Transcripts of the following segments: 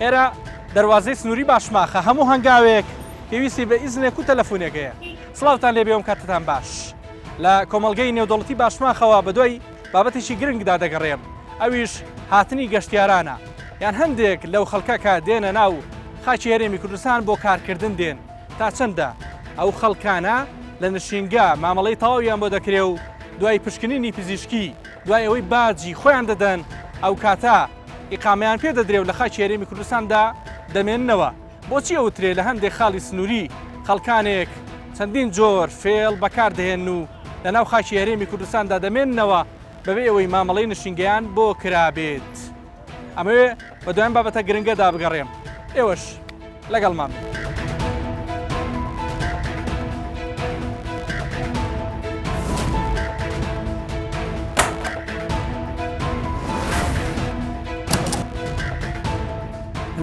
ئێرە دەواازەی سنووری باشماخە هەموو هەنگاوێک پێویستی بە ئیزنێک و تەلەفۆنێکەیە. سڵاوتان لێبێوم کاتتان باش. لە کۆمەلگەی نێودەوڵەتی باشماخەوە بەدوای بابەتێکی گرنگدا دەگەڕێم. ئەویش هاتنی گەشتیارانە. یان هەندێک لەو خەڵکە کە دێنە ناو خاکی هەرێمی کوردستان بۆ کارکردن دێن. تا چەندە ئەو خەڵکانە لە نشینگە مامەڵەی تەواویان بۆ دەکرێ و دوای پشکنینی پزیشکی دوای ئەوەی باجی خۆیان دەدەن ئەو کاتە ئیقامەیان پێ دەدرێ و لە خاکی هەرێمی کوردستاندا دەمێننەوە. بۆچی ئەوترێ لە هەندێک خاڵی سنووری خەڵکانێک چەندین جۆر فێڵ بەکاردەهێن و لە ناو خاکی هەرێمی کوردستاندا دەمێننەوە بەبێ ئەوەی مامەڵەی نشینگەیان بۆ کرابێت. ئەمەوێ بە دوایین بابەتە گرنگەدا بگەڕێم. ئێوەش لەگەڵمان.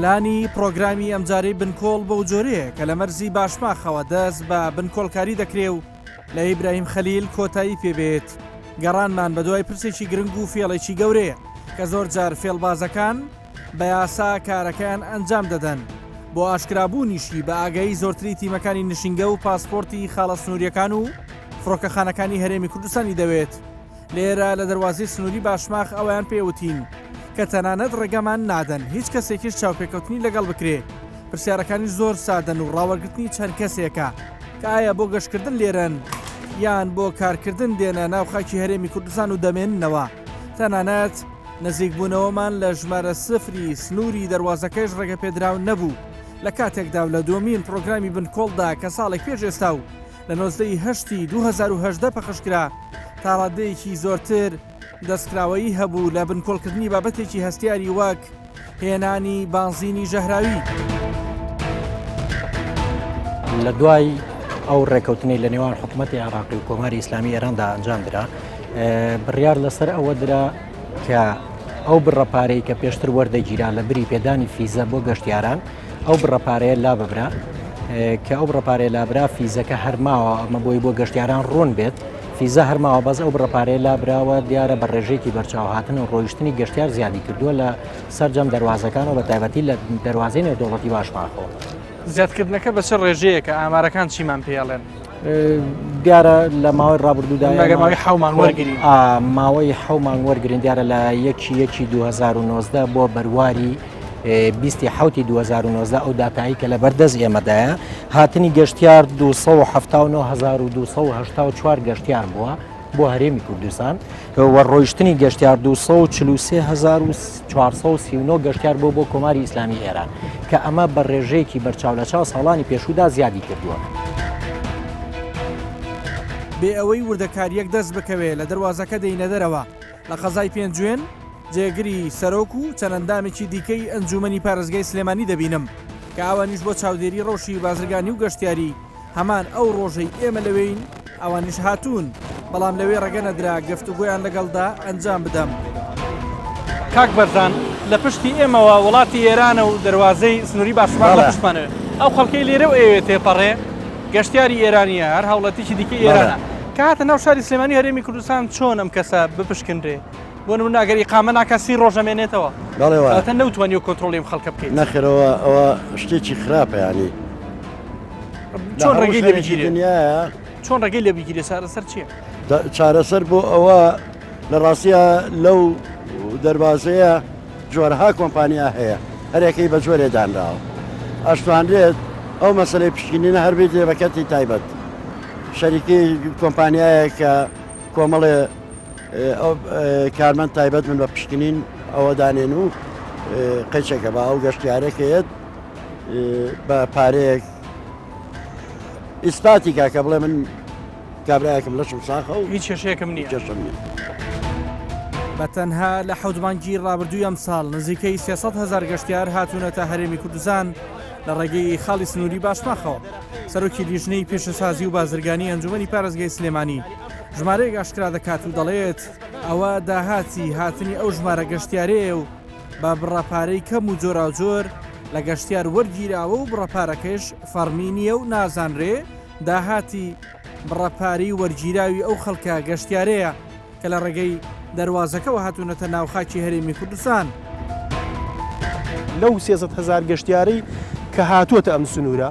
پلانی پرۆگرامی ئەمجارەی بنکۆڵ بەو جۆرەیە کە لە مەرزی باشماخەوە دەست بە بنکۆڵکاری دەکرێ و لە ئیبراهیم خەلیل کۆتایی پێبێت. گەڕانمان بە دوای پرسێکی گرنگ و فێڵێکی گەورەیە کە زۆر جار فێڵبازەکان بە یاسا کارەکەیان ئەنجام دەدەن. بۆ ئاشکرابوونیشی بە ئاگایی زۆرتری تیمەکانی نشینگە و پاسپۆرتی خاڵە سنووریەکان و فڕۆکەخانەکانی هەرێمی کوردستانی دەوێت. لێرە لە دەواازەی سنووری باشماخ ئەویان پێوتین کە تەنانەت ڕێگەمان نادەن هیچ کەسێکیش چاوپێکەوتنی لەگەڵ بکرێ. پرسیارەکانی زۆر سادەن و ڕاوەرگرتنی چەند کەسێکە کە ئایا بۆ گەشتکردن لێرەن یان بۆ کارکردن دێنە ناو خاکی هەرێمی کوردستان و دەمێننەوە. تەنانەت نزیکبوونەوەمان لە ژمارە سفری سنووری دەواازەکەش ڕێگە پێدراو نەبوو لە کاتێکدا لە دووەمین پرۆگرامی بنکۆڵدا کە ساڵێک پێش ئێستا و لە 1970 2010 پەخشکرا تا ڕادەیەکی زۆرتر دەستکراوەیی هەبوو لە بنکۆڵکردنی بابەتێکی هەستیاری وەک هێنانی بانزینی ژەهراوی. لە دوای ئەو ڕێکەوتنی لە نێوان حکوومەتی عێراقی و کۆماری ئیسلامی ئێراندا ئەنجام درا بڕیار لەسەر ئەوە درا کە ئەو بڕەپارەی کە پێشتر وەردەگیرا لە بری پێدانی فیزە بۆ گەشتیاران ئەو بڕەپارەیە لا ببرا کە ئەو بڕەپارەیە لابرا فیزەکە هەرماوە ئەمە بۆی بۆ گەشتیاران ڕوون بێت. فیزە هەرماوە بەس ئەو بڕەپارەیە لابراوە دیارە بە ڕێژێکی بەرچاو هاتن و ڕۆیشتنی گەشتیار زیادی کردووە لە سەرجەم دەواازەکانەوە بە تایبەتی لە دەواازەی نێودەوڵەتی باشماخەوە. زیادکردنەکە بەچ ڕێژەیە کە ئامارەکان چیمان پێڵێن؟ دیارە لە ماوەی ڕابردوودا ماوەی حەومان وەرگین ماوەی حەومان وەرگرین دیارە لە 1/1/2019 بۆ بەرواری 27/2019 ئەو داتایی کە لە بەردەست ئێمەدایە هاتنی گەشتیار 279,284 گەشتیار بووە بۆ هەرێمی کوردستان وە ڕۆیشتنی گەشتیار 243,439 گەشتیار بۆ کۆماری ئیسلامی ئێران کە ئەمە بە ڕێژەیەکی بەرچاو لە چاو ساڵانی پێشودا زیادی کردووە. بێ ئەوەی وردەکاریەک دەست بکەوێت لە دەواازەکە دەینە دەرەوە لە قەزای پێنجوێن جێگری سەرۆک و چەندەندامێکی دیکەی ئەنجومەنی پارێزگای سلێمانی دەبینم کە ئەوانیش بۆ چاودێری ڕۆژی بازرگانی و گەشتیاری هەمان ئەو ڕۆژەی ئێمە لەوەین ئەوانیش هاتوون بەڵام لەوێ ڕێگە نەدرا گەفتوگۆیان لەگەڵدا ئەنجام بدەم. کاک بەرزان لە پشتی ئێمەوە وڵاتی ئێرانە و دەواازەی سنووری باشماخ لە پشتمانەوە ئەو خەڵکەی لێرە و ئێوێ تێپەڕێ گەشتیاری ئێرانیە هەر هەوڵەتێکی دیکەی ئێرانە کە هاتە ناو شاری سلێمانی هەرێمی کوردستان چۆن ئەم کەسە بپشکندرێ بۆ نمونە ئەگەر ئیقامە ناکە 30 ڕۆژ ئەمێنێتەوە ئەوەتە نەوتوانی و کۆنتڕۆڵی خەڵکە بکەیت. نەخێرەوە ئەوە شتێکی خراپە ینی چۆن ڕێگەی لێ بگیرێ چۆن ڕێگەی لێ بگیرێ چارەسەر چییە؟ چارەسەر بۆ ئەوە لە ڕاستیە لەو دەواازەیە جۆرەها کۆمپانیا هەیە هەرێکەی بە جۆرێ دانراوە ئەشتوانرێت ئەو مەسەلەی پشکنینە هەربێت لێبەکەتی تایبەت شەریکی کۆمپانیایە کە کۆمەڵێ کارمەند تایبەت من بە پشکنین ئەوە دانێن و قەچەکە بە ئەو گەشتیارێکەیەت بە پارەیەک ئیسپاتی کاکە بڵێ من کابراایەکم لەشم ساخە و هیچ کێشەیەکم نییە کێشم نیە. بە تەنها لە حەوتبانگی ڕابردووی ئەم ساڵ نزیکەی 300,000 گەشتیار هاتوونەتە هەرێمی کوردستان لە ڕێگەی خاڵی سنووری باشماخەوە. سەرۆکی لیژنەی پێشەسازی و بازرگانی ئەنجومەنی پارێزگای سلێمانی ژمارەیەک ئاشکرا دەکات و دەڵێت ئەوە داهاتی هاتنی ئەو ژمارە گەشتیارەیە و بە بڕەپارەی کەم و جۆراوجۆر لە گەشتیار وەرگیراوە و بڕەپارەکەش فەرمی نییە و نازانرێ داهاتی بڕەپاری وەرگیراوی ئەو خەڵکە گەشتیارەیە کە لە ڕێگەی دەواازەکەەوە هاتوونەتە ناوخاکی هەرێمی کوردستان. لەو 300,000 گەشتیارەی کە هاتووەتە ئەم سنوورە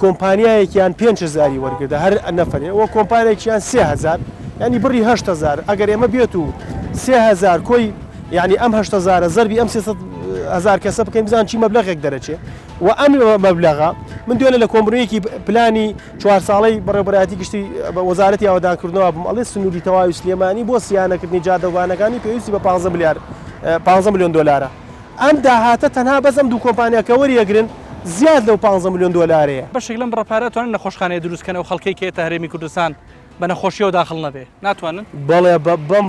کۆمپانیایەکیان 5,000 وەرگدا هەر نەفرێ ئەوە کۆمپانیایەکیان 3,000 ینی بڕی 8,000 ئەگەر ئێمە بێت و 3,000 کۆی ینی ئەم 8,000 زەربی ئەم 300,000 کەسە بکەین بزان چی مەبلەغێک دەرەچێت و ئەم مەبلەغا من دوێنە لە کۆمبڕەیەکی پلانی 4 ساڵەی بەڕێبەتی گشتی وەزارەتی ئاوادانکردنەوە بووم ئەڵێ سنووری تەواوی سلێمانی بۆ سیانەکردنی جادەوانەکانی پێویستی بە 15 میلیۆن دلارە ئەم داهاتە تەنها بەزم دوو کۆمپانیاکە وەریەگرن زیاد لەو 15 میلیۆن دلارەیە بەشێک لەم ڕەپارە توانن نەخۆشخانەیە دروستکەن و خەڵکی کێتە هەرێمی کوردستان بە نەخۆشیەوە داخڵ نەبێ ناتوانن بەڵێ بەم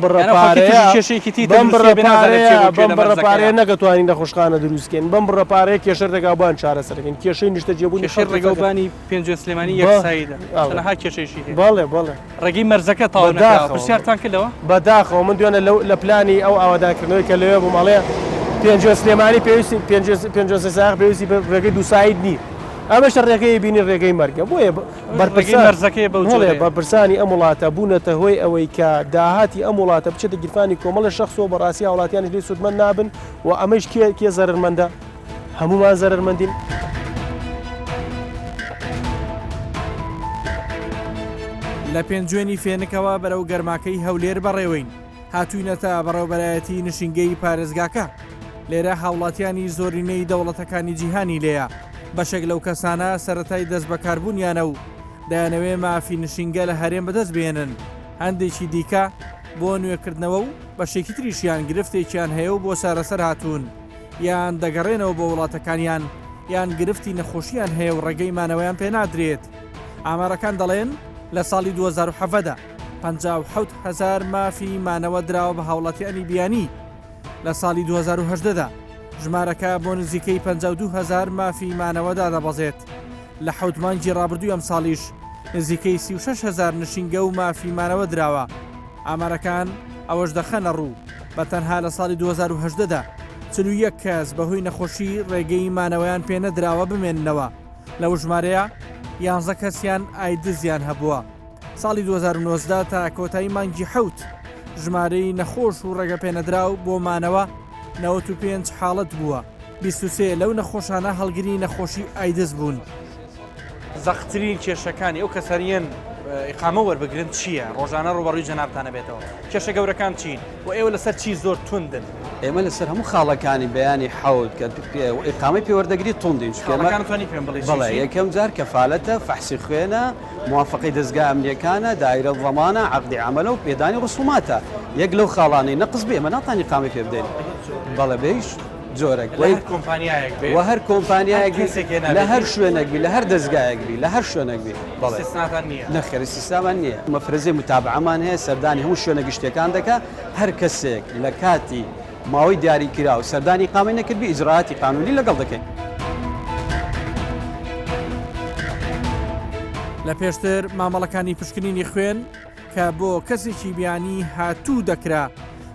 بڕەپارەیە نەگەتوانین نەخۆشخانە دروستکەین بەم بڕەپارەیە کێشە ڕێگاوبان چارەسەرەکەین کێشەی نیشتە جێبوونی ڕێگاوبانی پێنج سلێمانی یەکساییدا تەنها کێشەیشی بەڵێ بەڵێ ڕێگەی مەرزەکە تاوا نەکراوە پرسیارتان کردەوە بەداخەوە من دوێنە لە پلانی ئەو ئاوادانکردنەوەی کە لەوێ بوومەڵەیە پێنج سلێمانی پێویستی پێویستی ڕێگەی دووسایت نییە ئەمەش ڕێگەی بینی ڕێگەی مەرگە بۆیە بەرزەکەی بەرپرسانی ئەم وڵاتە بوونەتە هۆی ئەوەی کە داهاتی ئەم وڵاتە بچێتە گیرفانی کۆمەڵە شەخصەوە بەڕاستی وڵاتیانی لێ سوودمەند نابن و ئەمەش کێ زەرمەندە هەمومان زەرمەندین. لە پێنجوێنی فێنکەوە بەرەو گەرماکەی هەولێر بەڕێوەین هاتووینەتە بەڕێوبەرایەتی نشینگەی پارێزگاکە لێرە هاوڵاتیانی زۆرینەی دەوڵەتەکانی جیهانی لێیە بەشێک لەو کەسانە سەرەتای دەست بەکاربوونیانە و دەیانەوێ مافی نشینگە لە هەرێم بەدەست بێنن هەندێکی دیکە بۆ نوێکردنەوە و بەشێکی تریشیان گرفتێکیان هەیە و بۆ سارەسەر هاتوون یان دەگەڕێنەوە بۆ وڵاتەکانیان یان گرفتی نەخۆشییان هەیە و ڕێگەی مانەوەیان پێ نادرێت ئامارەکان دەڵێن لە ساڵی 2017دا 57,000 مافی مانەوە دراوە بە هاوڵاتیانی بیانی لە ساڵی 2010دا ژمارەکە بۆ نزیکەی 52,000 مافی مانەوەدا دەبەزێت لە حوتمانجی ڕابردووی ئەم ساڵیش نزیکەی 36,000 نشینگە و مافی مانەوە دراوە ئامارەکان ئەوەش دەخەنە ڕوو بە تەنها لە ساڵی 2010دا 41 کەس بەهۆی نەخۆشی ڕێگەی مانەوەیان پێ نەدراوە بمێننەوە لەو ژمارەیە 11 کەسیان ئایدزیان هەبووە ساڵی 2019 تا کۆتایی مانگی حوت ژمارەی نەخۆش و ڕێگە پێنەدراو بۆ مانەوە 95 حاڵەت بووە 23 لەو نەخۆشانە هەڵگری نەخۆشی ئایدز بوون زەختترین کێشەکانی ئەو کەسەریان ئیقامە وەربگرن چییە ڕۆژانە ڕوبەڕووی جەنابتانە بێتەوە کێشە گەورەکان چین و ئێوە لەسەر چی زۆر توندن ئێمە لەسەر هەموو خاڵەکانی بەیانی حەوت کە ئیقامەی پێوەردەگری توندین بەڵێ یەکەم جار کەفالەتە فەحسی خوێنە موافقی دەستگای ئەمنیەکانە دایرە ضەمانە عەقدی عەمەلە و پێدانی ڕسوماتە یەک لەو خاڵانەی نەقز بێ ئێمە ناتوانین ئیقامەی پێ بدەین بەڵێ بێش جۆرەك و هەر کۆمپانیایەک لە هەر شوێنێک بی لە هەر دەستگایەک بی لە هەر شوێنێک بی نەخێری سیستامان نییە مەفرەزەی متابعەمان هەیە سەردانی هەموو شوێنە گشتەکان دەکات هەر کەسێک لە کاتی ماوەی دیاریکرا و سەردانی قامی نەکردبی ئیجراعاتی قانونی لەگەڵ دەکەین. لە پێشتر مامەڵەکانی پشکنینی خوێن کە بۆ کەسێکی بیانی هاتوو دەکرا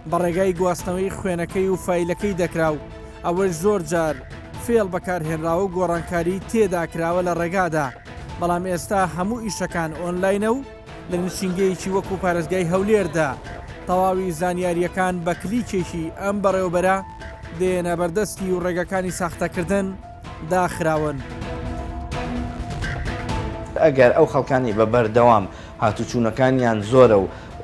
بە ڕێگای گواستنەوەی خوێنەکەی و فایلەکەی دەکرا و ئەوەش زۆر جار فێڵ بەکارهێنراوە و گۆڕانکاری تێداکراوە لە ڕێگادا بەڵام ئێستا هەموو ئیشەکان ئۆنلاینە و لە نشینگەیەکی وەکو پارێزگای هەولێردا تەواوی زانیاریەکان بە کلیکێکی ئەم بەڕێوەبەرە دێنە بەردەستی و ڕێگەکانی ساختەکردن داخراون. ئەگەر ئەو خەڵکانی بە بەردەوام هاتوچوونەکانیان زۆرە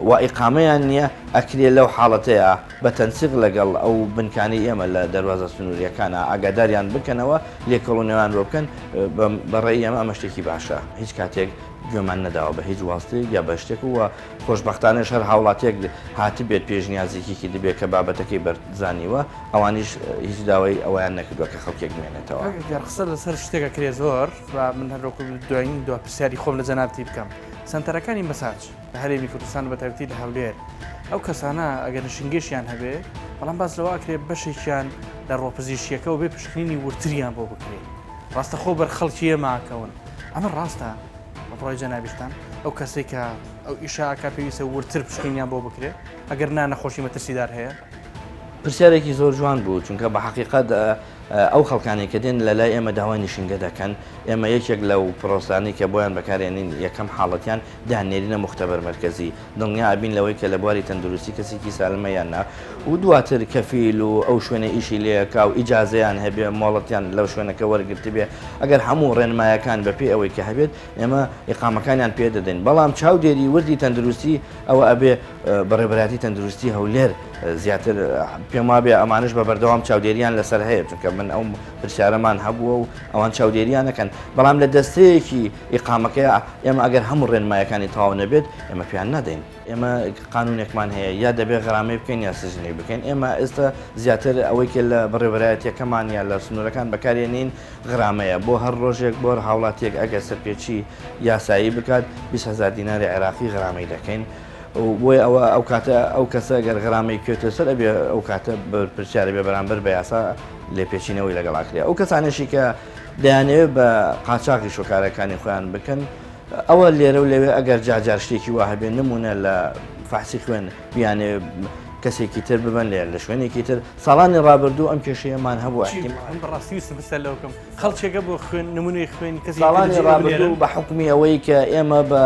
و ئیقامەیان نییە ئەکرێ لەو حاڵەتەیە بە تەنسیق لەگەڵ ئەو بنکانی ئێمە لە دەواازە سنووریەکانە ئاگاداریان بکەنەوە لێکەڵونەوەیان بۆ بکەن بەڕێی ئەمە ئەمە شتێکی باشە هیچ کاتێک گوێمان نەداوە بە هیچ واستێک یا بە شتێک وە خۆشببختانش هەر هاوڵاتێک هاتی بێت پێشنیازێکیکی دەبێت کە بابەتەکەی بەرزانیوە ئەوانیش هیچ داوای ئەویان نەکردووە کە خەڵکێک بمێنێتەوە قسە لەسەر شتێکە کرێ زۆر و من هەروەکو دوایین دو پرسیاری خۆم لە جەنابتی بکەم سنتەرەکانی مەساج لە هەرێمی کوردستان بە تایبەتی لە هەولێر ئەو کەسانە ئەگەر نشینگەشیان هەبێ بەڵام باس لەوە ئەکرێ بەشێکیان لە ڕۆپزیشیەکە و بێ پشکنینی ورتریان بۆ بکرێت ڕاستەخۆ بەر خەڵکی ئێماکەون ئەمە ڕاستە بەڕۆی جەنابیشتان ئەو کەسێک کە ئەو ئیشاکە پێویستە ورتر پشکنیان بۆ بکرێت ئەگەر نەخۆشی مەترسیدار هەیە پرسیارێکی زۆر جوان بوو چونکە بە حقیقت ئەو خەڵکانی کە دێن لە لای ئێمە داوای نیشینگە دەکەن ئێمە یەکێک لەو پرۆسانی کە بۆیان بەکارێنین یەکەم حاڵەتیان دانێرینە مختبەر مرکزی دڵنیا ئابین لەوەی کە لە بواری تەندروستی کەسێکی سالمەیان نا و دواتر کەفیل و ئەو شوێنە ئیشی لێکا و ئیجازەیان هەبێ مۆڵەتیان لەو شوێنەکە وەرگرت بێ ئەگەر هەموو ڕێنمایەکان بەپێ ئەوەی کە هەبێت ئێمە ئیقامەکانیان پێ دەدەین بەڵام چاودێری وردی تەندروستی ئەوە ئەبێ بەڕێبەراتی تەندروستی هەولێر زیاتر پێم وابێ ئەمانش بە بەردەوام چاودێریان لەسەر هەیە چونکە من ئەو پرسیارەمان هەبووە و ئەوان چاودێریان نەکەن بەڵام لە دەستەیەکی ئیقامەکەی ئێمە ئەگەر هەموو ڕێنمایەکانی تەواو نەبێت ئێمە پێیان نادەین ئێمە قانونێکمان هەیە یا دەبێت غەرامەی بکەین یا سژنی بکەین ئێمە ئێستا زیاتر ئەوەی کە لە بەڕێوەبەرایەتیەکەمان یا لە سنوورەکان بەکارێنین غرامەیە بۆ هەر ڕۆژێک بۆ هاوڵاتیەک ئەگەر سەرپێچی یاسایی بکات 20,000 دیناری عێراقی غرامەی دەکەین بۆی ئەوە ئەو کاتە ئەو کەسە گەر غرامەی کوێتە سەر ئەبێ ئەو کاتە پرسیارە بێ بەرامبەر بە یاسا لێپێچینەوەی لەگەڵاکرێ ئەو کەسانێکی کە دەیانەوێت بە قاچاقی شۆکارەکانی خۆیان بکەن ئەوە لێرە و لەوێ ئەگەر جاجار شتێکی وا هەبێ نمونە لە فاحسی خوێن بیانێ کەسێکی تر ببن لە شوێنێکی تر ساڵانی ڕابردوو ئەم کێشەیەمان هەبوو بەڕاستی بسە لەوکەم خەڵکێکە بۆ خوێن نمونەی خوێنی کەس ساڵانی ڕابردوو بە حکومی ئەوەی کە ئێمە بە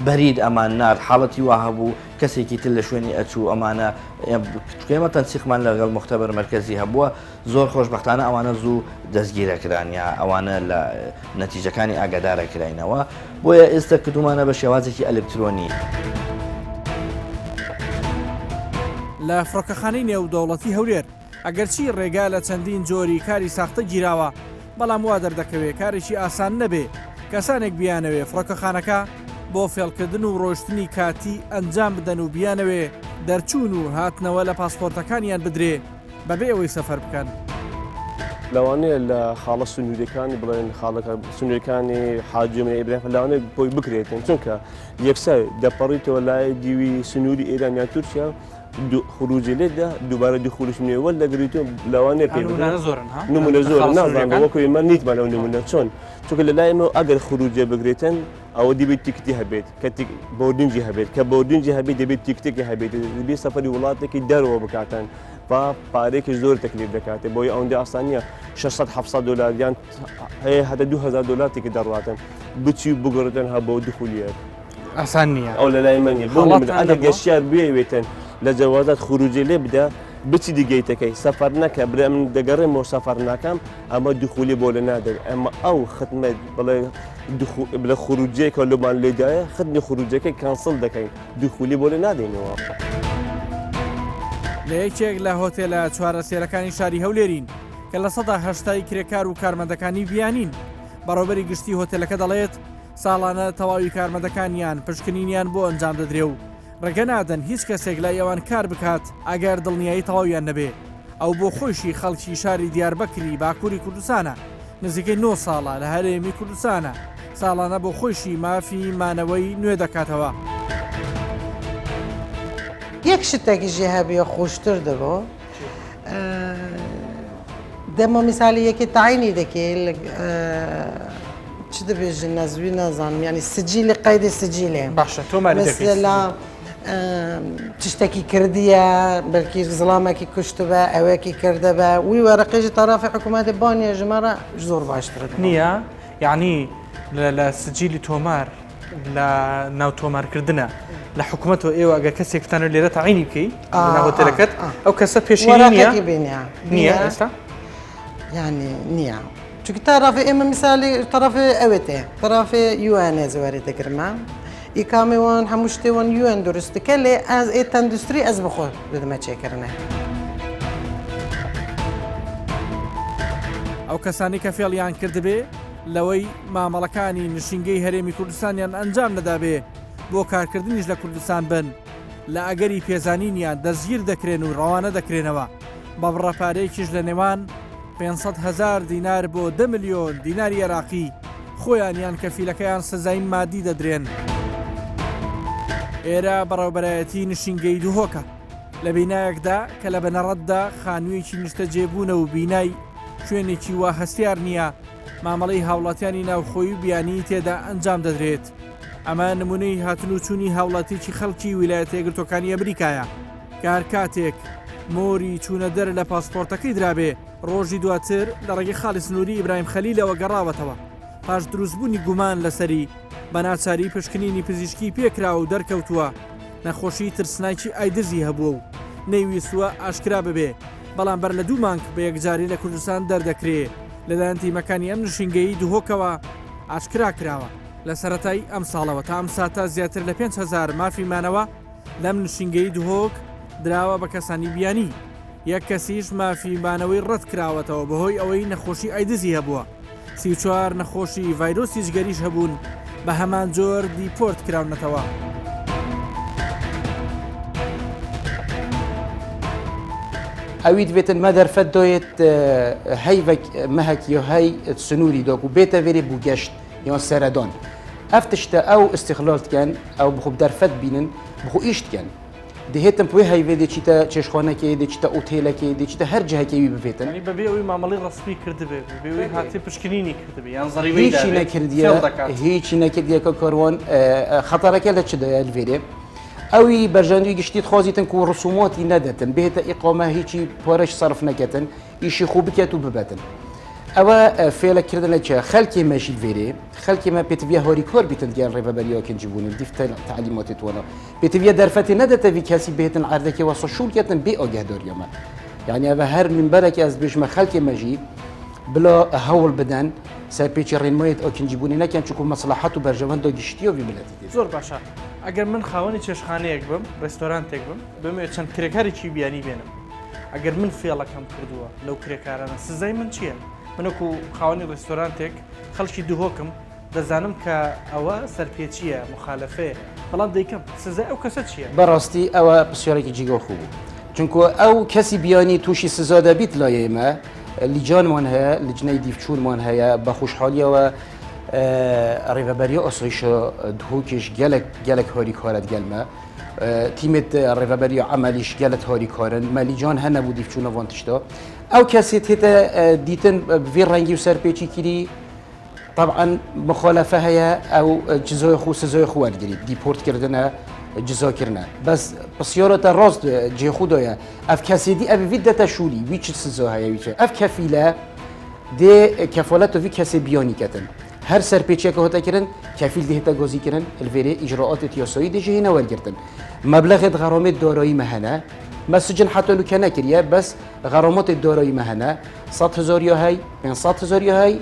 بەرید ئەمان نرد حاڵەتی وا هەبوو کەسێکی تر لە شوێنی ئەچوو ئەمانە ئێمە تەنسیقمان لەگەڵ مختبەر مرکزی هەبووە زۆر خۆشبەختانە ئەوانە زوو دەستگیرەکران یا ئەوانە لە نەتیجەکانی ئاگادارەکراینەوە بۆیە ئێستا کردومانە بە شێوازێکی ئەلکترۆنی. لە فڕۆکەخانەی نێودەوڵەتی هەولێر ئەگەرچی ڕێگا لە چەندین جۆری کاری ساختە گیراوە بەڵام وا دەردەکەوێت کارێکی ئاسان نەبێ کەسانێک بیانەوێ فڕۆکەخانەکە بۆ فێڵکردن و ڕۆشتنی کاتی ئەنجام بدەن و بیانەوێ دەرچوون و هاتنەوە لە پاسپۆرتەکانیان بدرێ بەبێ ئەوەی سەفەر بکەن. لەوانەیە لە خاڵە سنوورەکانی بڵێن خاڵەکە سنوورەکانی حاجمە ئیبراهیم لەوانەیە بۆی بکرێتن چونکە یەکسەر دەپەڕیتەوە لای دیوی سنووری ئێران یان تورکیا خروجی لێدا دووبارە دوخولش نێوە دەگریتون لەوانەیە پێ نمونە زۆر نازان وەکوی من نیتمان لەو نمونە چونکە لە لای ئێمە ئەگەر خروجێ بگرێتن ئەوە دەبێت تیکتی هەبێت کە بۆردینجی هەبێت کە بۆردینجی هەبێت دەبێت تیکتێکی هەبێت دەبێت سەفەری وڵاتێکی دەرەوە بکاتن با پارێکی زۆر تەکلیف دەکاتێت بۆی ئەوەندە ئاسانیە 600-700 دلار یان هەیە هەتا 2000 دلار تێکی دەڕاتن بچی بگەڕێتن هە بۆ دوخولیە ئاسان نییە ئەو لە لای منی بۆ ئەگەر گەشتیار بێوێتن لە جەوازات خروجی لێ بدە بچی دیگەیتەکەی سەفەر نەکە برێ من دەگەڕێمەوە سەفەر ناکەم ئەمە دوخولی بۆ لە نادەن ئەمە ئەو ختمە بڵێ لە خروجێکە لەمان لێدایە خدنی خروجەکەی کانسڵ دەکەین دوخولی بۆ لە نادەینەوە. لە یەکێک لە هۆتێلە چوارە سێرەکانی شاری هەولێرین کە لە 180 کرێکار و کارمەندەکانی بیانین بەڕێوەبەری گشتی هۆتێلەکە دەڵێت ساڵانە تەواوی کارمەندەکانیان پشکنینیان بۆ ئەنجام دەدرێ و ڕێگە نادەن هیچ کەسێک لای ئەوان کار بکات ئەگەر دڵنیایی تەواویان نەبێ ئەو بۆ خۆشی خەڵکی شاری دیاربەکری باکووری کوردستانە نزیکەی 9 ساڵە لە هەرێمی کوردستانە ساڵانە بۆ خۆشی مافی مانەوەی نوێ دەکاتەوە. یەک شتێکیژی هەبێ خۆشتر دەبۆ دەمە میسالی یەکی تاینی دەکەی چ دەبێژن نەزوی نازانم ینی سجیلی قەیدی سجیلێ باشە تۆ تشتێکی کردیە بەلکی زڵامێکی کوشتبە ئەوەیەکی کردەبە وی وەرەقێژی تەرافی حکوومەتی بانیە ژمارە زۆر باشتر نییە یعنی لە سجیلی تۆمار لە ناو تۆمارکردنە لە حکوومەتەوە ئێوە ئەگە کەسێکتانە لێرە تاعینی بکەی هۆتێلەکەت ئەو کەسە پێشینی نییە ئێستا ینی نییە چونکە تەرافی ئێمە میسالی تەرافی ئەوێتێ تەرافی یوانێ زواری دەگرمە ئیکامێوان هەموو شتێوان یوان درستەکە لێ ئەز ئێ تەندروستی ئەس بخۆ بدمە چێکردنە. ئەو کەسانی کە فێڵیان کردبێ لەوەی مامەڵەکانی نشینگەی هەرێمی کوردستانیان ئەنجام نەدابێ بۆ کارکردنیش لە کوردستان بن لە ئەگەری پێزانینیان دەستگیر دەکرێن و ڕەوانە دەکرێنەوە بە بڕەپارەیەکیش لە نێوان 500,000 دینار بۆ 10 ملیۆن دیناری عێراقی خۆیانیان کەفیلەکەیان سزای مادی دەدرێن. ئێرە بەڕێوەبەرایەتی نشینگەی دووهۆکە لە بینایەکدا کە لە بەنەڕەتدا خانوویەکی نیشتە جێبوونە و بینای شوێنێکی وا هەستیار نییە مامەڵەی هاوڵاتیانی ناوخۆی و بیانی تێدا ئەنجام دەدرێت. ئەمە نمونەی هاتن و چوونی هاوڵاتیی خەڵکی ویلایەتە یەکگرتووەکانی ئەمریکایە کە هەر کاتێک مۆری چوونە دەر لە پاسپۆرتەکەی درابێ ڕۆژی دواتر لە ڕێگەی خاڵی سنووری ئیبراهیم خەلیلەوە گەڕاوەتەوە پاش دروستبوونی گومان لەسەری بە ناچاری پشکنینی پزیشکی پێکراوە و دەرکەوتووە نەخۆشی ترسنایکی ئایدزی هەبووە و نەیویستووە ئاشکرا ببێ بەڵام بەر لە 2 مانگ بە یەکجاری لە کوردستان دەردەکرێ لەلایەن تیمەکانی ئەم نشینگەیی دوهۆکەوە ئاشکرا کراوە لە سەرەتای ئەم ساڵەوە تا ئەم ساتە زیاتر لە 5,000 مافی مانەوە لەم نشینگەی دوهۆک دراوە بە کەسانی بیانی یەک کەسیش مافی مانەوەی ڕەت کراوەتەوە بەهۆی ئەوەی نەخۆشی ئایدزی هەبووە 34 نەخۆشی ڤایرۆسی جگەریش هەبوون بە هەمان جۆر دیپۆرت کراونەتەوە. ئەوی دەبێتن مە دەرفەت دۆیت هەی مەهەک یا هەی سنووری دۆک و بێتە وێرێ بوو گەشت یان سەردۆن ئەف تشتە ئەو استیخلالتکەن ئەو بخۆ دەرفەت بینن بخۆ ئیشتکەن دەهێتم پێی هەیوێ دەچیتە چێشخۆنەکەی دەچیتە ئوتێلەکەی دەچیتە هەر جەهەکەوی ببێتن بەبێ ئەوی مامەڵی ڕسمی کردبێ بێ هاتی پشکنینی کردبێ یان هیچی نەکردیە هیچی نەکردیەکە کۆڕوان خەتەرەکە لە چ دەیە لێرێ ئەوی بەرژەندوی گشتیت خۆزیتن و ڕسوماتی نەدەتن بێتە ئیقۆمە هیچی پۆرەش سەرف نەکەتن ئیشی خوب بکێت و ببەتن ئەوە فێلەکردنە چە خەلکی مەژید وێرێ خەلکی مە پێتویە هۆری کۆر بیتن دیان ڕێڤەبەریەوەکەنجبوونی دیفتە تعلیماتی توانە پێتویە دەرفەتی نەدەتەوی کەسی بێتن عردەکەوە سەشولکەتن بێ ئۆگەدۆریەمە یعنی ئەوە هەر منبەرێکی ئەس بێژمە خەلکی مەژی بلا هەوڵ بدەن سەرپێکی ڕێنمایەت ئۆکنجبوونی نەکەن چکو مەسلحەت و بەرژەوەندۆ گشتیەوە بیملەتی زۆر باشە ئەگەر من خاوەنی چێشخانەیەک بم ڕێستۆرانتێک بم بمێ چەند کرێکارێکی بیانی بێنم ئەگەر من فێڵەکەم کردووە لەو کرێکارانە سزای من چییە؟ منەکو خاوەنی ڕێستۆرانتێک خەڵکی دوهۆکم دەزانم کە ئەوە سەرپێچیە مخالفێ بەڵام دەیکەم سزای ئەو کەسە چییە؟ بەڕاستی ئەوە پرسیارێکی جیگە خوب بوو چونکە ئەو کەسی بیانی تووشی سزا دەبیت لایەمە لیجانمان هەیە لجنەی دیفچوونمان هەیە بە خوشحالیەوە ڕێڤەبەریە ئۆسۆیشە دووکیش gelek هۆری کارت گەلمە تیمێت ڕێڤەبەری عملیش gelek هۆری کارن مەلیجان هەنە بوو دیفچوونە وان تشتۆ ئەو کەسێت هێتە دیتن بڤێ ڕەنگی و سەرپێکی کیری طبعا مخالفە هەیە ئەو جزۆی خو سزۆی خو وەرگریت دیپۆرتکردنە جزاکردنە بەس پرسیارەتە ڕاست جێخودۆیە ئەف کەسێدی ئەبێت دەتە شووری وی چ سزۆ هەیە ویچە ئەف کەفیلە دێ کەفالەتۆوی کەسێ بیانی کەتن هەر سەرپێچێکە هۆتەکردن کەفیل دێتە گۆزیکردن الڤێرێ ئیجرڕاتی یاسایی دەژێنە وەرگرتن مەبلەغێت غەڕۆمێت دۆرایی مەهەنە مەسجن حتەلوکە نەکردە بەس غەڕۆمەتی دۆرایی مەهەنە 100,000 یا هەی 500,000 یا هەی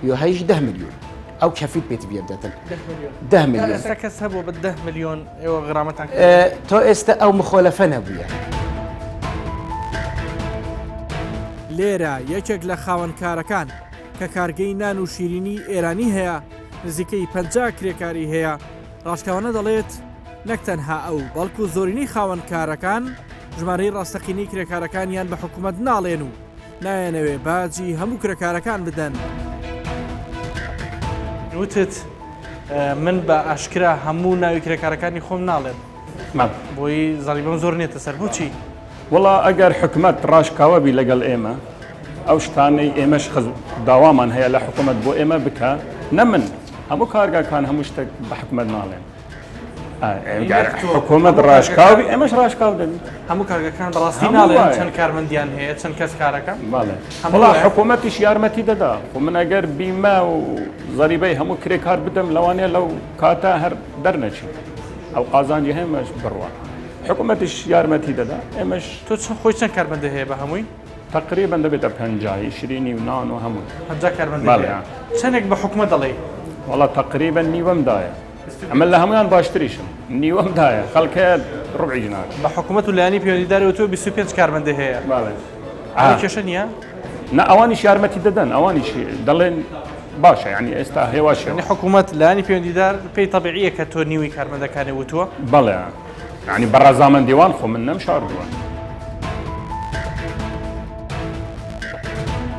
یا هەیش 10 میلیۆن ئەو کەفیل پێت بێدەتن 10 میلیۆن کەس هەبوو بە 10 میلیۆن ئێوە غرامەتان تۆ ئێستا ئەو مخۆلەفە نەبووە لێرە یەکێک لە خاوەنکارەکان کە کارگەی نان و شیرینی ئێرانی هەیە نزیکەی 50 کرێکاری هەیە ڕاشکەوانە دەڵێت نەک تەنها ئەو بەڵکو زۆرینەی خاوەنکارەکان ژمارەی ڕاستەقینی کرێکارەکانیان بە حکوومەت ناڵێن و نایەنەوێ باجی هەموو کرێکارەکان بدەن وتت من بە ئاشکرا هەموو ناوی کرێکارەکانی خۆم ناڵێن بۆی زەڵیبەم زۆر نێتە سەر بۆچی؟ وڵا ئەگەر حکومت ڕاشکاوەبی لەگەڵ ئێمە ئەو شتانەی ئێمەش داوامان هەیە لە حکوومەت بۆ ئێمە بکە نە من هەموو کارگاکان هەموو شتێک بە حکوومەت ناڵێن حکوومەت ڕاشکاوی ئێمەش ڕاشکاو دەبی هەموو کارگەکان بەڕاستی ناڵێن چەند کارمەندیان هەیە چەند کەس کارەکە وڵا حکوومەتیش یارمەتی دەدا و من ئەگەر بیمە و زەریبەی هەموو کرێکار بدەم لەوانەیە لەو کاتە هەر دەرنەچی ئەو قازانجی هەمەش بڕوە حکوومەتیش یارمەتی دەدا ئێمەش تۆ خۆی چەند کارمەندە هەیە بە هەمووی؟ تقریبا دەبێتە 50 شیرینی و نان و هەموو 50 کارمەندە چەندێک بە حکوومەت دەڵێ؟ وڵا تقریبا نیوەمدایە ئەمە لە هەمویان باشتریشم نیوەمدایە خەڵکەیە ڕبعی جناک بە حکوومەت و لایانی پەیوەندیداری تۆ 25 کارمەندە هەیە کێشە نییە؟ نە ئەوانیش یارمەتی دەدەن ئەوانیش دەڵێن باشە یعنی ئێستا هێواشە حکوومەت لایانی پەیوەندیدار پێی تەبیعیە کە تۆ نیوی کارمەندەکانی وتووە؟ بەڵێ یعنی بەڕەزامەندیوان خۆ من نەمشاردووە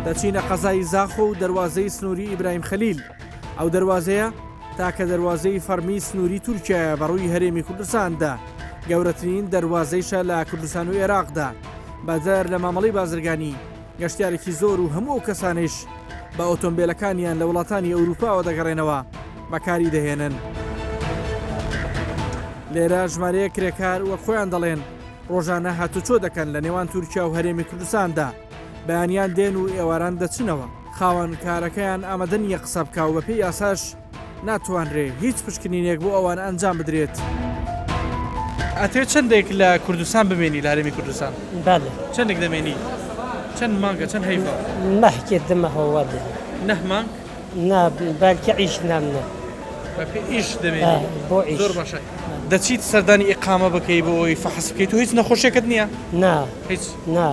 دەچینە قەزای زاخۆ و دەواازەی سنووری ئیبراهیم خەلیل ئەو دەواازەیە تاکە دەواازەی فەرمی سنووری تورکیا بەڕووی هەرێمی کوردستاندا گەورەترین دەواازەیشە لە کوردستان و عێراقدا بەدەر لە مامەڵی بازرگانی گەشتیارێکی زۆر و هەموو کەسانش بە ئۆتۆمبیلەکانیان لە وڵاتانی ئەوروپاوە دەگەڕێنەوە بەکاری دەهێنن لێرە ژمارەیە کرێکار وە خۆیان دەڵێن ڕۆژانە هاتوچۆ دەکەن لە نێوان تورکیا و هەرێمی کوردستاندا بەیانیان دێن و ئێواران دەچنەوە خاوەن کارەکەیان ئامادە نیە قسە بکە و بەپێی یاساش ناتوانرێ هیچ پشکنینێک بۆ ئەوان ئەنجام بدرێت. ئەتێ چەندێک لە کوردستان بمێنی لە هەرێمی کوردستان؟ بله. چەندێک دەمێنی؟ چەند مانگە چەند هەیفە؟ مەحکێ دمەهەوە دێ. نەح مانگ؟ نا بەلکە ئیش نامنە. بەپێی ئیش دەمێنی؟ بۆ ئیش. زۆر باشە. دەچیت سەردانی ئیقامە بکەی بۆ ئەوی فەحس بکەیت و هیچ نەخۆشیێکت نییە؟ نا. هیچ؟ نا.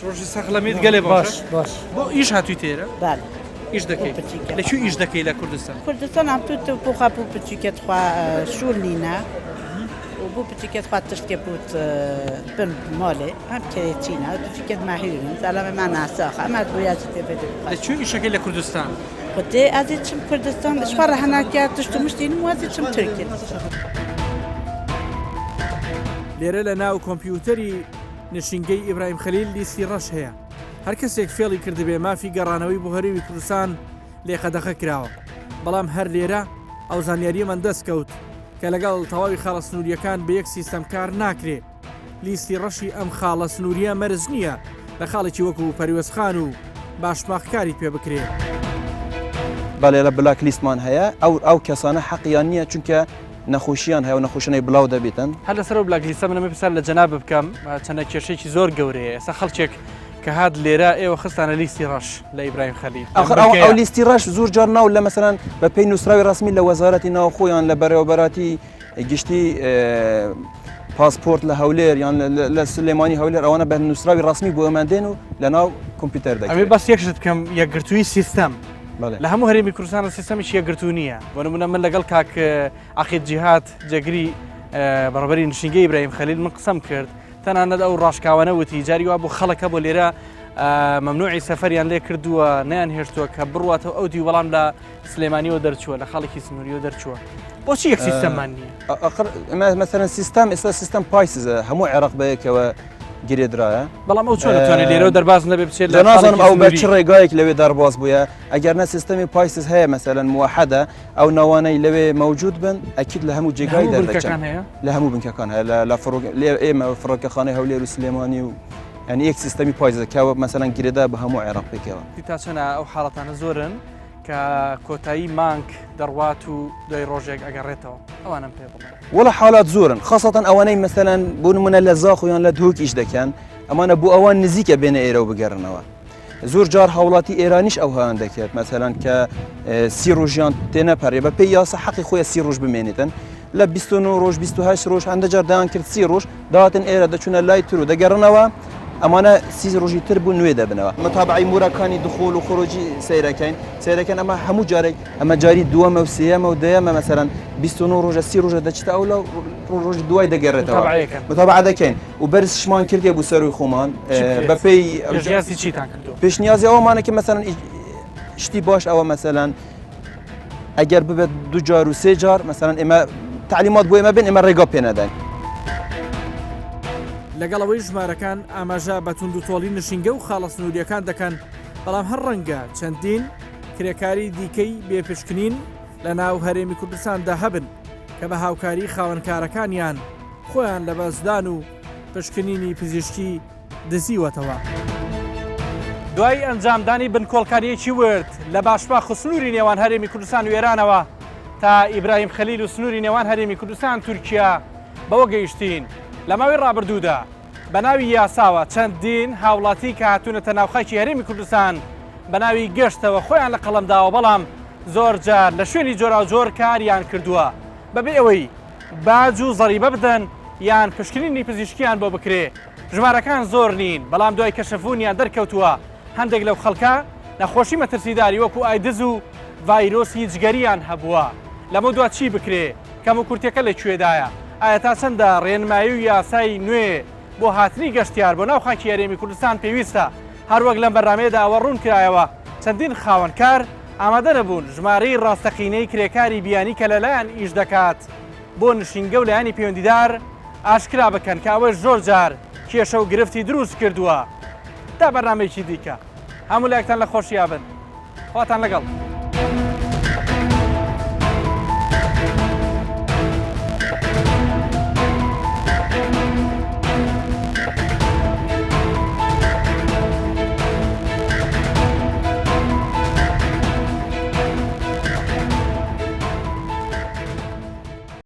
ڕۆژی سەخلەمێت گەلێ باش باش. بۆ ئیش هاتووی تێرە؟ بله. ئیش دەکەیت؟ لەکوێ ئیش دەکەی لە کوردستان؟ کوردستان هم تو پوخا بو پچیکت خوا شول نینە و بو پچیکت خوا تشتکە بوت بن ماڵێ هم کێچینە پچیکت ماهیرن سەلامە من ناساخە ئەمە بۆیاجی تێ بێت. لەکوێ ئیشەکەی لە کوردستان؟ خودێ ئازی چم کوردستان شوارە هەناکە تشتمشتین وازی چم ترکیە. لێرە لە ناو کۆمپیوتەری نشینگەی ئیبراهیم خەلیل لیستی ڕەش هەیە. هەر کەسێک فێڵی کردبێ مافی گەڕانەوەی بۆ هەرێمی کوردستان لێ قەدەخە کراوە. بەڵام هەر لێرە ئەو زانیاریەمان دەستکەوت کە لەگەڵ تەواوی خاڵە سنووریەکان بە یەک سیستەم کار ناکرێ. لیستی ڕەشی ئەم خاڵە سنووریە مەرج نییە لە خاڵێکی وەکو پەروەزخان و باشماخکاری پێ بکرێ. بەڵێ لە بلاک لیستمان هەیە ئەو کەسانە حەقیان نییە چونکە نەخۆشییان هەیە و نەخۆشنەی بڵاو دەبێتن. هەر لەسەر و بلاک لیستە منەمە پرسیار لە جەناب بکەم چەندە کێشەیەکی زۆر گەورەیە. ئێستا خەڵکێک کە هات لێرە ئێوە خستانە لیستی ڕەش لە ئیبراهیم خەلیل. ئەو لیستی ڕەش زۆر جار ناو لە مەسەرەن بە پێی نووسراوی ڕسمی لە وەزارەتی ناوخۆیان لە بەڕێوەبەراتی گشتی پاسپۆرت لە هەولێر یان لە سلێمانی هەولێر ئەوانە بە نووسراوی ڕسمی بۆ ئەمەندێن و لە ناو کۆمپیوتەر دەکەن. ئەمێ بەس یەکشت بکەم یەکگرتووی سیستەم بەڵێ لە هەموو هەرێمی کوردستان سیستەمیش یەکگرتو نییە. بۆ نمونە من لەگەڵ کاک عەقید جیهاد جەگری بەڕێوەبەری نشینگەی ئیبراهیم خەلیل من قسەم کرد تەنانەت ئەو ڕاشکاوانە وتی جاری وا بۆ خەڵەکە بۆ لێرە مەمنوعی سەفەریان لێ کردووە نەیان هێشتووە کە بڕواتەوە ئەو دی وەڵام لە سلێمانیەوە دەرچووە لە خاڵێکی سنووریەوە دەرچووە. بۆچی یەک سیستەممان نییە؟ مەسەرەن سیستەم ئێستا سیستەم پایسزە هەموو عێراق بەیەکەوە گرێدرایە. بەڵام ئەو چۆن دەتوانێت لێرە دەرباز نەبێ بچێت لە نازانم ئەو بە چ ڕێگایەک لەوێ دەرباز بووە ئەگەر نە سیستەمی پایسز هەیە مەسەرەن موحەدە ئەو ناوانەی لەوێ مەوجود بن ئەکید لە هەموو جێگای دەردەچن لە هەموو بنکەکان هەیە لە ئێمە فڕۆکەخانەی هەولێر و سلێمانی و ینی یەک سیستەمی پایزەکەوە مەسەرەن گرێدا بە هەموو عێراق پێکەوە. تا چەنە ئەو حاڵەتانە زۆرن کە کۆتایی مانگ دەڕوات و دوای ڕۆژێک ئەگەڕێتەوە ئەوانم پێ بڵێ. وەڵا حالات زۆرن خاصەتەن ئەوانەی مەسەرەن بۆ نمونە لە زاخ یان لە دووک ئیش دەکەن ئەمانە بۆ ئەوان نزیکە بێنە ئێرە و بگەڕنەوە. زۆر جار هاوڵاتی ئێرانیش ئەو هەیان دەکرد مەسەرەن کە 30 ڕۆژیان تێنەپەڕێ بە پێی یاسا حەقی خۆیان 30 ڕۆژ بمێنێتن لە 29 ڕۆژ 28 ڕۆژ هەندە جار دایان کرد 30 ڕۆژ داهاتن ئێرە دەچونە لای تر و دەگەڕنەوە ئەمانە 30 ڕۆژی تر بوو نوێ دەبنەوە. متابعی مورەکانی دخول و خۆرۆجی سیرەکەن ئەمە هەموو جارێک ئەمە جاری دووەمە و سێەمە و دەیەمە مەسەرەن 29 ڕۆژە 30 ڕۆژە دەچتە ئەو لە ڕۆژ دوای دەگەڕێتەوە متابعە دەکەین و بەرز شمان کردێ بوو سەروی خۆمان بەپێی پێشنیازی ئەومانێکی مەسەرەن شتی باش ئەوە مەسەرەن ئەگەر ببێت 2 جار و 3 جار مەسەرەن ئێمە تعلیمات بۆ ئێمە بن ئێمە ڕێگا پێ نەدەین. لەگەڵەوەی ژمارەکان ئاماژە بە توند و تۆڵی نشینگە و خاڵە سنووریەکان دەکەن بەڵام هەر ڕەنگە چەندین کرێکاری دیکەی بێپشکنین لە ناو هەرێمی کوردستاندا هەبن کە بە هاوکاری خاوەنکارەکانیان خۆیان لە بەزدان و پشکنینی پزیشکی دزیوەتەوە. دوای ئەنجامدانی بنکۆڵکاریەکی ورد لە باشماخ و سنووری نێوان هەرێمی کوردستان و ئێرانەوە تا ئیبراهیم خەلیل و سنووری نێوان هەرێمی کوردستان تورکیا بەوە گەیشتین لە ماوەی ڕابردوودا بە ناوی یاساوە چەندین هاوڵاتی کە هاتوونەتە ناوخەکی هەرێمی کوردستان بە ناوی گەشتەوە خۆیان لە قەڵەمداوە بەڵام زۆر جار لە شوێنی جۆرا و جۆر کاریان کردووە بەبێ ئەوەی باج و زەریبە بدەن یان پشکنینی پزیشکیان بۆ بکرێ. ژمارەکان زۆر نین بەڵام دوای کەشەفونیان دەرکەوتووە هەندێک لەو خەڵکە نەخۆشی مەترسیداری وەکو ئایدز و ڤایرۆسی جگەریان هەبووە. لەمە دوا چی بکرێ کەم و کورتەکە لەکوێدایە؟ ئایا تا چەندە ڕێنمایی و یاسای نوێ بۆ هاتنی گەشتیار بۆ ناو خاکی هەرێمی کوردستان پێویستە؟ هەروەک لەم بەرنامەیەدا ئەوە ڕوون کرایەوە چەندین خاوەنکار ئامادە نەبوون ژمارەی ڕاستەقینەی کرێکاری بیانی کە لەلایەن ئیش دەکات بۆ نشینگە و لایەنی پەیوەندیدار ئاشکرا بکەن کە ئەوە زۆر جار کێشە و گرفتی دروست کردووە. تا بەرنامەیەکی دیکە هەموو لایەکتان لە خۆشییا بن. خواتان لەگەڵ.